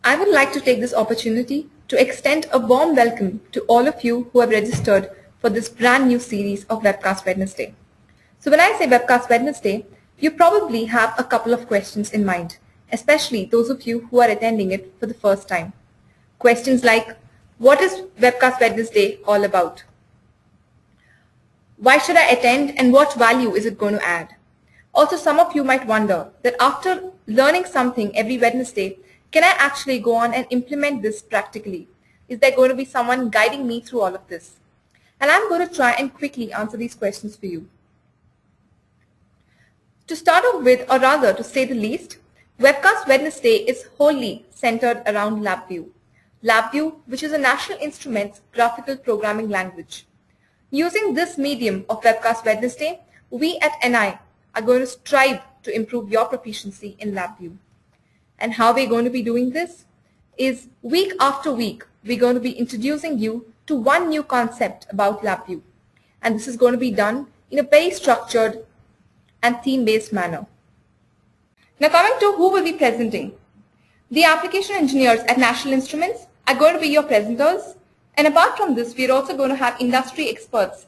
I would like to take this opportunity to extend a warm welcome to all of you who have registered for this brand new series of Webcast Wednesday. So when I say Webcast Wednesday, you probably have a couple of questions in mind, especially those of you who are attending it for the first time. Questions like, what is Webcast Wednesday all about? Why should I attend and what value is it going to add? Also, some of you might wonder that after learning something every Wednesday, can I actually go on and implement this practically? Is there going to be someone guiding me through all of this? And I'm going to try and quickly answer these questions for you. To start off with, or rather to say the least, Webcast Wednesday is wholly centered around LabVIEW. LabVIEW, which is a National Instruments graphical programming language. Using this medium of Webcast Wednesday, we at NI are going to strive to improve your proficiency in LabVIEW. And how we're going to be doing this is week after week, we're going to be introducing you to one new concept about LabVIEW. And this is going to be done in a very structured and theme-based manner. Now coming to who will be presenting. The application engineers at National Instruments are going to be your presenters. And apart from this, we're also going to have industry experts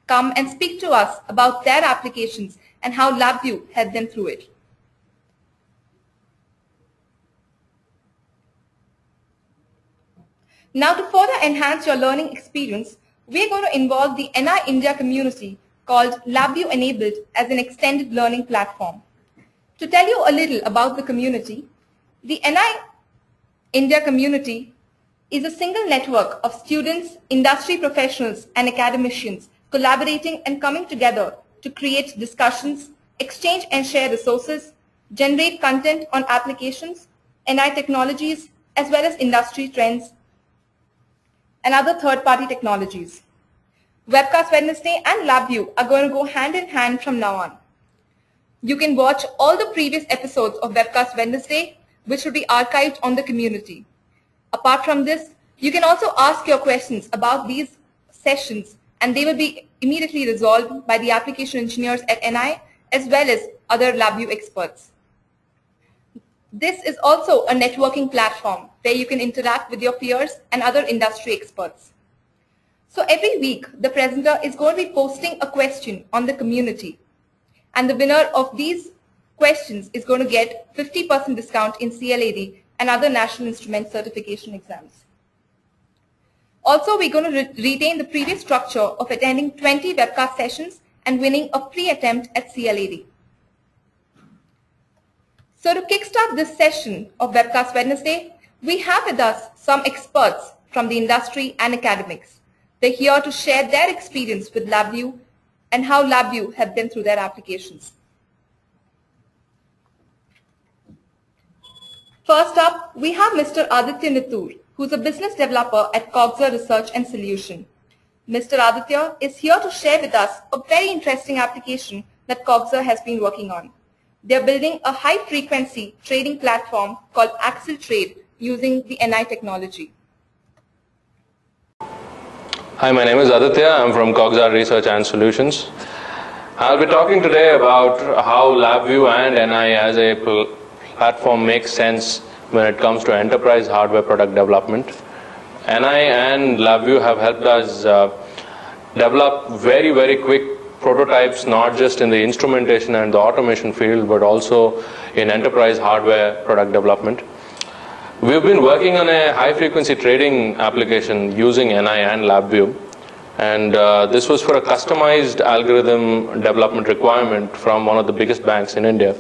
come and speak to us about their applications and how LabVIEW helped them through it. Now to further enhance your learning experience, we're going to involve the NI India community called LabVIEW E.N.A.B.L.E.D as an extended learning platform. To tell you a little about the community, the NI India community is a single network of students, industry professionals and academicians collaborating and coming together to create discussions, exchange and share resources, generate content on applications, NI technologies as well as industry trends and other third-party technologies. Webcast Wednesday and LabVIEW are going to go hand in hand from now on. You can watch all the previous episodes of Webcast Wednesday, which will be archived on the community. Apart from this, you can also ask your questions about these sessions and they will be immediately resolved by the application engineers at NI as well as other LabVIEW experts. This is also a networking platform where you can interact with your peers and other industry experts. So every week, the presenter is going to be posting a question on the community. And the winner of these questions is going to get 50% discount in CLAD and other National Instrument certification exams. Also, we're going to retain the previous structure of attending 20 webcast sessions and winning a free attempt at CLAD. So to kickstart this session of Webcast Wednesday, we have with us some experts from the industry and academics. They're here to share their experience with LabVIEW and how LabVIEW helped them through their applications. First up, we have Mr. Aditya Nithur, who's a business developer at Cogxar Research and Solution. Mr. Aditya is here to share with us a very interesting application that Cogxar has been working on. They're building a high-frequency trading platform called Axle Trade using the NI technology. Hi, my name is Aditya. I'm from Cogxar Research and Solutions. I'll be talking today about how LabVIEW and NI as a platform makes sense when it comes to enterprise hardware product development. NI and LabVIEW have helped us develop very, very quick prototypes, not just in the instrumentation and the automation field, but also in enterprise hardware product development. We've been working on a high-frequency trading application using NI and LabVIEW, and this was for a customized algorithm development requirement from one of the biggest banks in India.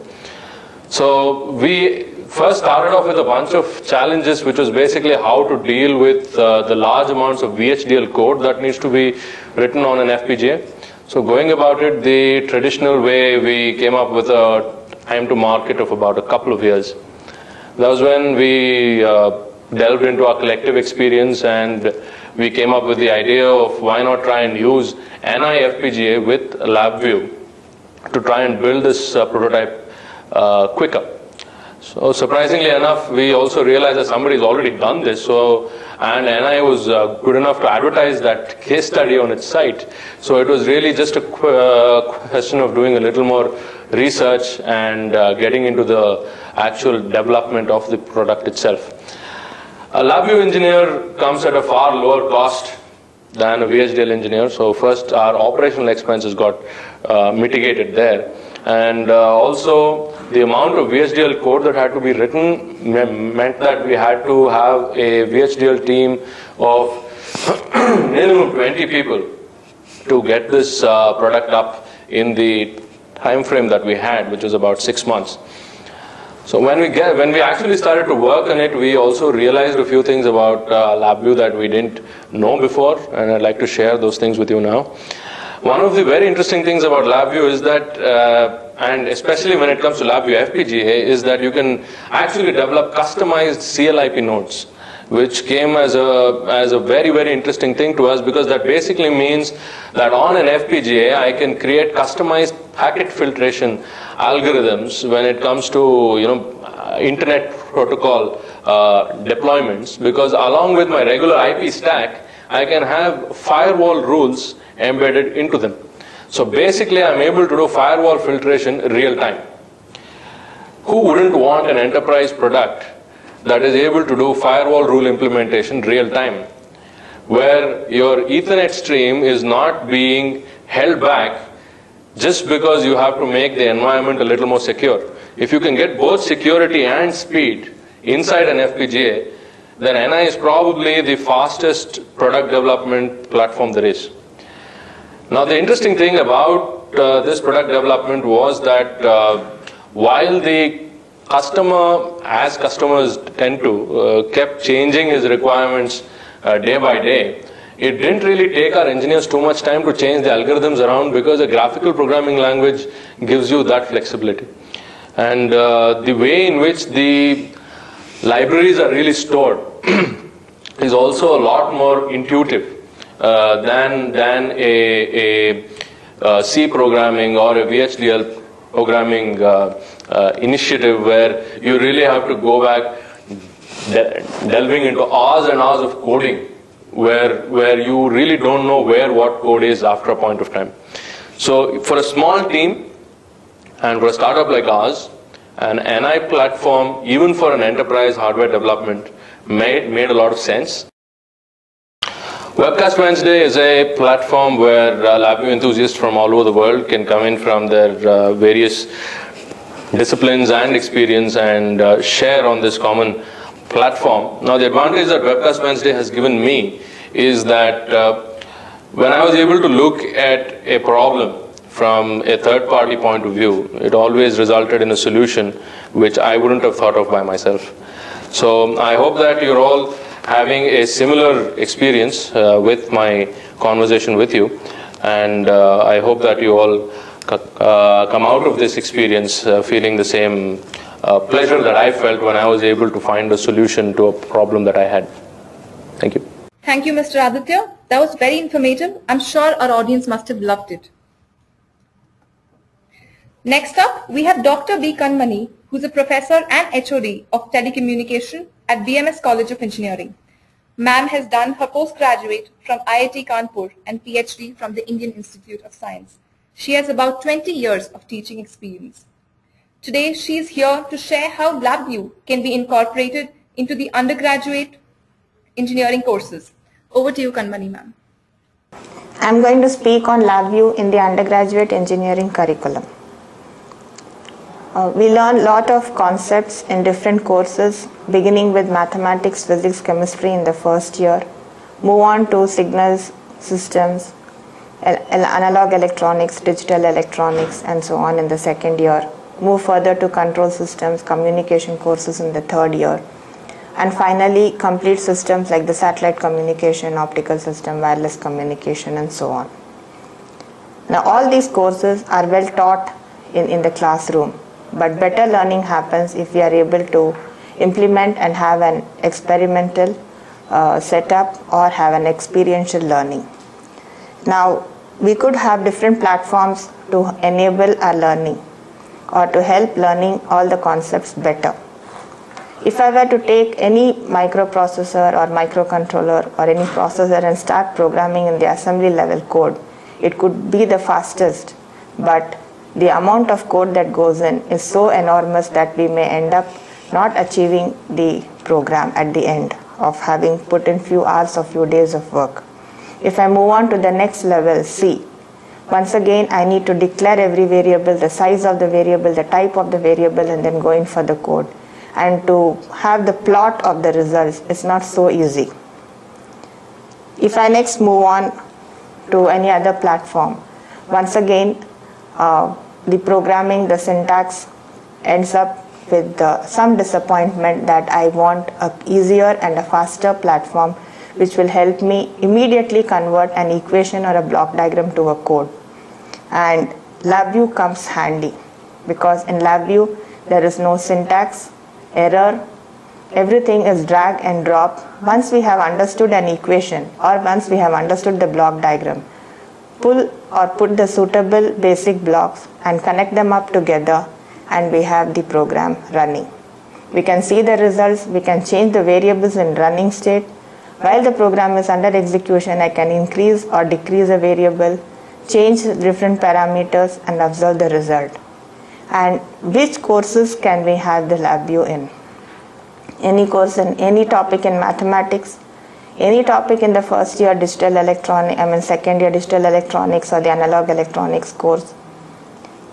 So we first started off with a bunch of challenges, which was basically how to deal with the large amounts of VHDL code that needs to be written on an FPGA. So going about it the traditional way, we came up with a time to market of about a couple of years. That was when we delved into our collective experience and we came up with the idea of why not try and use NI FPGA with LabVIEW to try and build this prototype quicker. So surprisingly enough, we also realized that somebody's already done this. So and NI was good enough to advertise that case study on its site. So it was really just a question of doing a little more research and getting into the actual development of the product itself. A LabVIEW engineer comes at a far lower cost than a VHDL engineer. So first, our operational expenses got mitigated there. And also, the amount of VHDL code that had to be written meant that we had to have a VHDL team of minimum 20 people to get this product up in the time frame that we had, which was about 6 months. So when we actually started to work on it, we also realized a few things about LabVIEW that we didn't know before, and I'd like to share those things with you now. One of the very interesting things about LabVIEW is that, and especially when it comes to LabVIEW FPGA, is that you can actually develop customized CLIP nodes, which came as a very, very interesting thing to us, because that basically means that on an FPGA, I can create customized packet filtration algorithms when it comes to internet protocol deployments, because along with my regular IP stack, I can have firewall rules embedded into them. So basically, I'm able to do firewall filtration real time. Who wouldn't want an enterprise product that is able to do firewall rule implementation real time, where your Ethernet stream is not being held back just because you have to make the environment a little more secure? If you can get both security and speed inside an FPGA, then NI is probably the fastest product development platform there is. Now, the interesting thing about this product development was that while the customer, as customers tend to, kept changing his requirements day by day, it didn't really take our engineers too much time to change the algorithms around, because a graphical programming language gives you that flexibility. And the way in which the libraries are really stored is also a lot more intuitive than a C programming or a VHDL programming initiative, where you really have to go back delving into hours and hours of coding, where you really don't know where what code is after a point of time. So for a small team and for a startup like ours, an NI platform, even for an enterprise hardware development, made a lot of sense. Webcast Wednesday is a platform where LabVIEW enthusiasts from all over the world can come in from their various disciplines and experience and share on this common platform. Now, the advantage that Webcast Wednesday has given me is that when I was able to look at a problem from a third-party point of view, it always resulted in a solution which I wouldn't have thought of by myself. So I hope that you're all having a similar experience with my conversation with you, and I hope that you all come out of this experience feeling the same pleasure that I felt when I was able to find a solution to a problem that I had. Thank you. Thank you, Mr. Aditya. That was very informative. I'm sure our audience must have loved it. Next up, we have Dr. B. Kanmani, who's a professor and HOD of telecommunication at BMS College of Engineering. Ma'am has done her postgraduate from IIT Kanpur and PhD from the Indian Institute of Science. She has about 20 years of teaching experience. Today, she is here to share how LabVIEW can be incorporated into the undergraduate engineering courses. Over to you, Kanmani ma'am. I'm going to speak on LabVIEW in the undergraduate engineering curriculum. We learn a lot of concepts in different courses, beginning with mathematics, physics, chemistry in the first year, move on to signals, systems, analog electronics, digital electronics, and so on in the second year, move further to control systems, communication courses in the third year, and finally complete systems like the satellite communication, optical system, wireless communication, and so on. Now all these courses are well taught in the classroom, but better learning happens if we are able to implement and have an experimental setup or have an experiential learning. Now, we could have different platforms to enable our learning or to help learning all the concepts better. If I were to take any microprocessor or microcontroller or any processor and start programming in the assembly level code, it could be the fastest, but the amount of code that goes in is so enormous that we may end up not achieving the program at the end of having put in few hours or few days of work. If I move on to the next level, C, once again I need to declare every variable, the size of the variable, the type of the variable, and then go in for the code. And to have the plot of the results is not so easy. If I next move on to any other platform, once again the programming, the syntax ends up with some disappointment that I want an easier and a faster platform which will help me immediately convert an equation or a block diagram to a code. And LabVIEW comes handy because in LabVIEW there is no syntax, error, everything is drag and drop. Once we have understood an equation or once we have understood the block diagram, pull or put the suitable basic blocks and connect them up together, and we have the program running. We can see the results, we can change the variables in running state. While the program is under execution, I can increase or decrease a variable, change different parameters, and observe the result. And which courses can we have the LabVIEW in? Any course in any topic in mathematics, any topic in the first year second year digital electronics or the analog electronics course.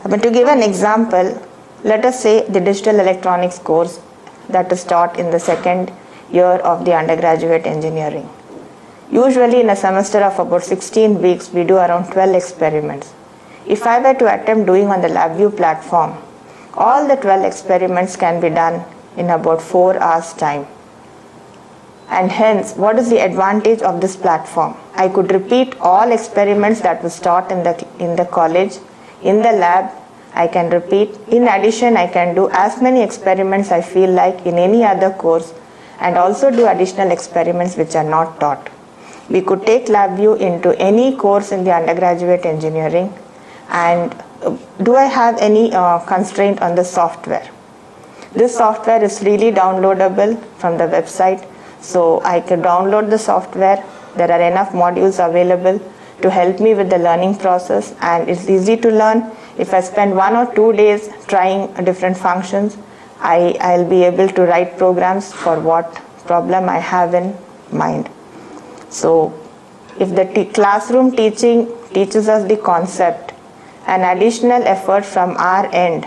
But to give an example, let us say the digital electronics course that is taught in the second year of the undergraduate engineering. Usually in a semester of about 16 weeks, we do around 12 experiments. If I were to attempt doing on the LabVIEW platform, all the 12 experiments can be done in about 4 hours time. And hence, what is the advantage of this platform? I could repeat all experiments that was taught in the college, in the lab. I can repeat. In addition, I can do as many experiments I feel like in any other course, and also do additional experiments which are not taught. We could take LabVIEW into any course in the undergraduate engineering. And do I have any constraint on the software? This software is freely downloadable from the website, so I can download the software. There are enough modules available to help me with the learning process, and it's easy to learn. If I spend 1 or 2 days trying different functions, I'll be able to write programs for what problem I have in mind. So if the classroom teaching teaches us the concept, an additional effort from our end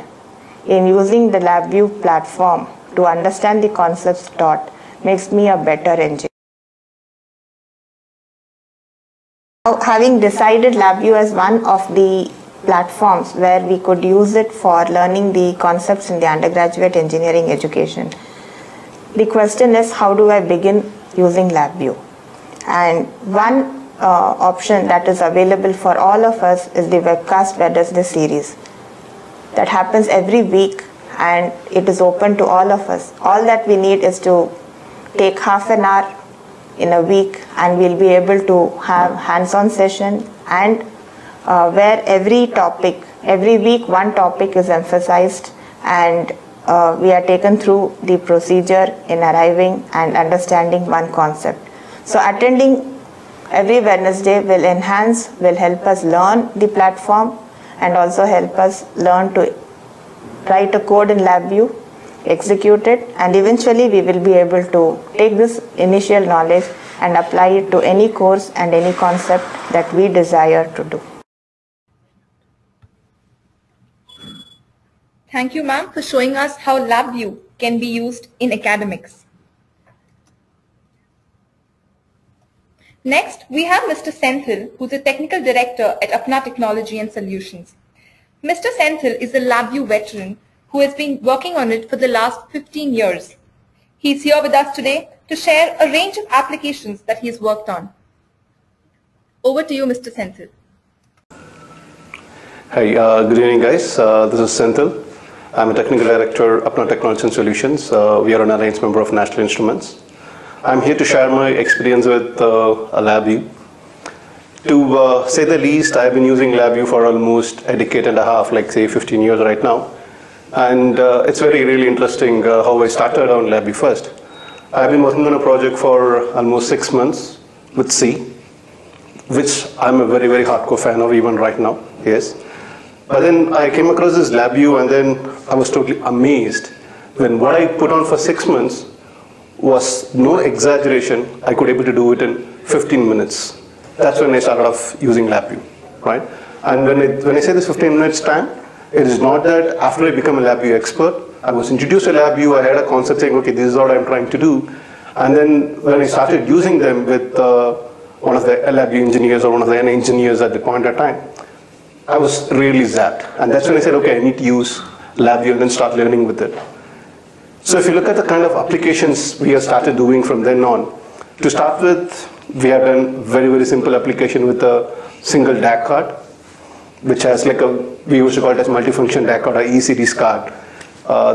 in using the LabVIEW platform to understand the concepts taught makes me a better engineer. Now, having decided LabVIEW as one of the platforms where we could use it for learning the concepts in the undergraduate engineering education, the question is, how do I begin using LabVIEW? And one option that is available for all of us is the Webcast Wednesday series that happens every week, and it is open to all of us. All that we need is to take half an hour in a week, and we'll be able to have hands-on session, and where every week one topic is emphasized, and we are taken through the procedure in arriving and understanding one concept. So attending every Wednesday will help us learn the platform and also help us learn to write a code in LabVIEW, execute it, and eventually we will be able to take this initial knowledge and apply it to any course and any concept that we desire to do. Thank you, ma'am, for showing us how LabVIEW can be used in academics. Next, we have Mr. Senthil, who is the Technical Director at Apna Technology and Solutions. Mr. Senthil is a LabVIEW veteran who has been working on it for the last 15 years. He is here with us today to share a range of applications that he has worked on. Over to you, Mr. Senthil. Hi, good evening, guys. This is Senthil. I'm a Technical Director, Apna Technology and Solutions. We are an alliance member of National Instruments. I'm here to share my experience with LabVIEW. To say the least, I've been using LabVIEW for almost a decade and a half, like say 15 years right now. And it's really interesting how I started on LabVIEW first. I've been working on a project for almost 6 months with C, which I'm a very hardcore fan of even right now, yes. But then I came across this LabVIEW and then I was totally amazed when what I put on for 6 months was, no exaggeration, I could able to do it in 15 minutes. That's when I started off using LabVIEW, right? And when I say this 15 minutes time, it is not that after I become a LabVIEW expert, I was introduced to LabVIEW, I had a concept saying, okay, this is what I'm trying to do. And then when I started using them with one of the LabVIEW engineers or one of the N engineers at the point of time, I was really zapped. And that's when I said, okay, I need to use LabVIEW and then start learning with it. So if you look at the kind of applications we have started doing from then on, to start with, we have done very simple application with a single DAC card, which has like we used to call it as multifunction DAC card or ECDs card,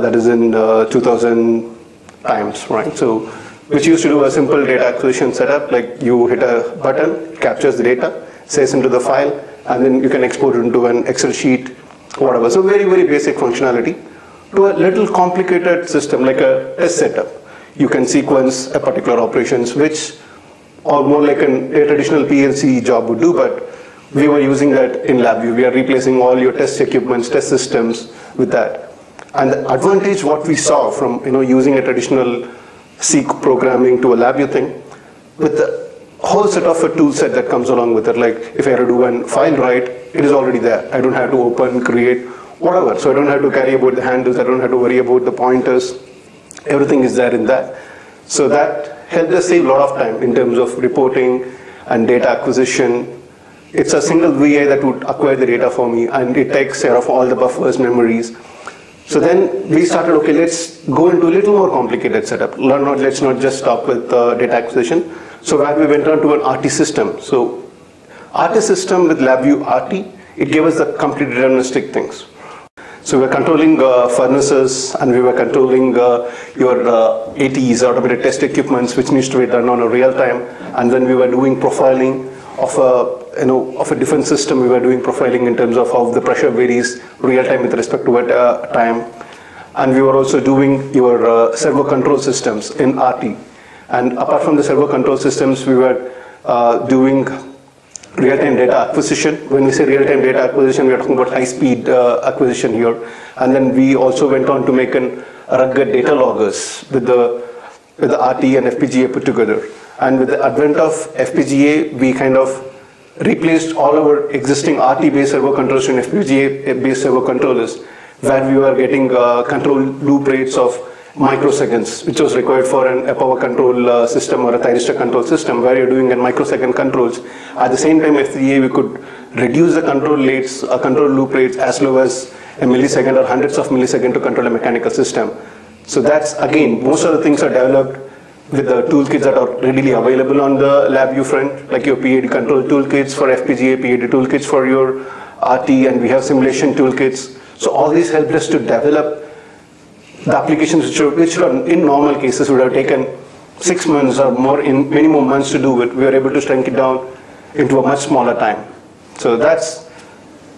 that is in 2000 times, right? So, which used to do a simple data acquisition setup, like you hit a button, captures the data, saves into the file, and then you can export it into an Excel sheet, whatever. So very basic functionality to a little complicated system like a test setup. You can sequence a particular operations, which or more like a traditional PLC job would do, but we were using that in LabVIEW. We are replacing all your test equipments, test systems with that. And the advantage what we saw from using a traditional C programming to a LabVIEW thing, with the whole set of a tool set that comes along with it, like if I had to do a file write, it is already there. I don't have to open, create, whatever. So I don't have to carry about the handles, I don't have to worry about the pointers. Everything is there in that. So that helped us save a lot of time in terms of reporting and data acquisition. It's a single VI that would acquire the data for me, and it takes care of all the buffers, memories. So then we started, okay, let's go into a little more complicated setup. Let's not just stop with data acquisition. So where we went on to an RT system. So RT system with LabVIEW RT, it gave us the complete deterministic things. So we were controlling furnaces, and we were controlling your ATEs, automated test equipments, which needs to be done on a real time. And then we were doing profiling of a different system. We were doing profiling in terms of how the pressure varies real time with respect to what time. And we were also doing your servo control systems in RT. And apart from the servo control systems, we were doing real-time data acquisition. When we say real-time data acquisition, we are talking about high-speed acquisition here. And then we also went on to make a rugged data loggers with the RT and FPGA put together. And with the advent of FPGA, we kind of replaced all our existing RT-based servo controllers to FPGA-based servo controllers, where we were getting control loop rates of microseconds, which was required for a power control system or a thyristor control system, where you're doing a microsecond controls. At the same time, FPGA, we could reduce the control loop rates as low as a millisecond or hundreds of milliseconds to control a mechanical system. So that's, again, most of the things are developed with the toolkits that are readily available on the LabVIEW front, like your PID control toolkits for FPGA, PID toolkits for your RT, and we have simulation toolkits. So all these helped us to develop the applications which are in normal cases would have taken 6 months or more, in many more months to do it. We were able to shrink it down into a much smaller time. So that's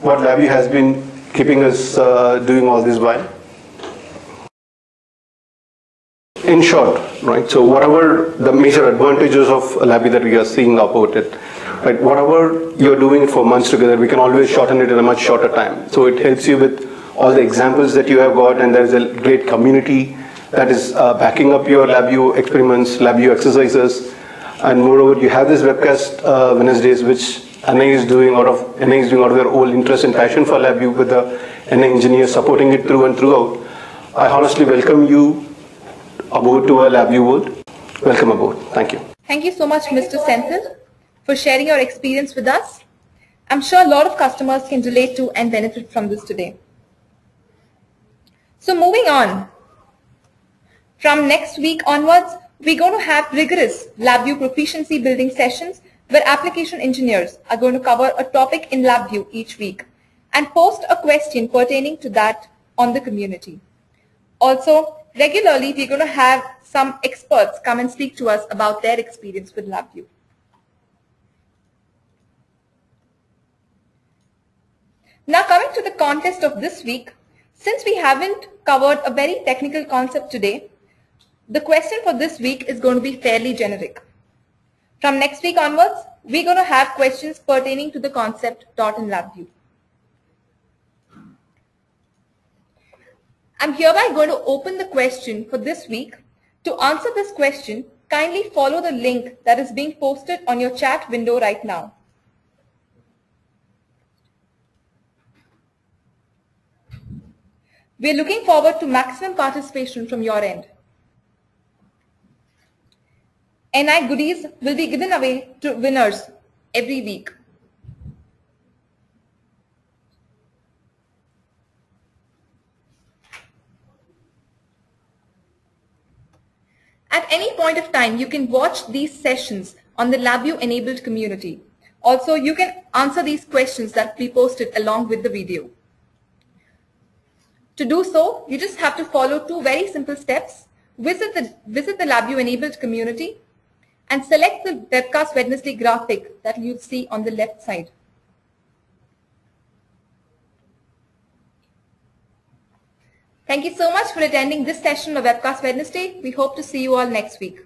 what LabVIEW has been keeping us doing all this while. In short, right, so whatever the major advantages of LabVIEW that we are seeing about it, right, whatever you're doing for months together, we can always shorten it in a much shorter time. So it helps you with all the examples that you have got, and there's a great community that is backing up your LabVIEW experiments, LabVIEW exercises, and moreover, you have this Webcast Wednesdays, which N.A. is doing out of their own interest and passion for LabVIEW, with the N.A. engineers supporting it through and throughout. I honestly welcome you aboard to our LabVIEW world. Welcome aboard. Thank you. Thank you so much, Mr. Senthil, for sharing your experience with us. I'm sure a lot of customers can relate to and benefit from this today. So moving on, from next week onwards, we're going to have rigorous LabVIEW proficiency building sessions where application engineers are going to cover a topic in LabVIEW each week and post a question pertaining to that on the community. Also, regularly, we're going to have some experts come and speak to us about their experience with LabVIEW. Now, coming to the contest of this week, Since we haven't covered a very technical concept today, the question for this week is going to be fairly generic. From next week onwards, we're going to have questions pertaining to the concept taught in LabVIEW. I'm hereby going to open the question for this week. To answer this question, kindly follow the link that is being posted on your chat window right now. We're looking forward to maximum participation from your end. NI goodies will be given away to winners every week. At any point of time, you can watch these sessions on the LabVIEW enabled community. Also, you can answer these questions that we posted along with the video. To do so, you just have to follow two very simple steps. Visit the LabVIEW enabled community and select the Webcast Wednesday graphic that you'll see on the left side. Thank you so much for attending this session of Webcast Wednesday. We hope to see you all next week.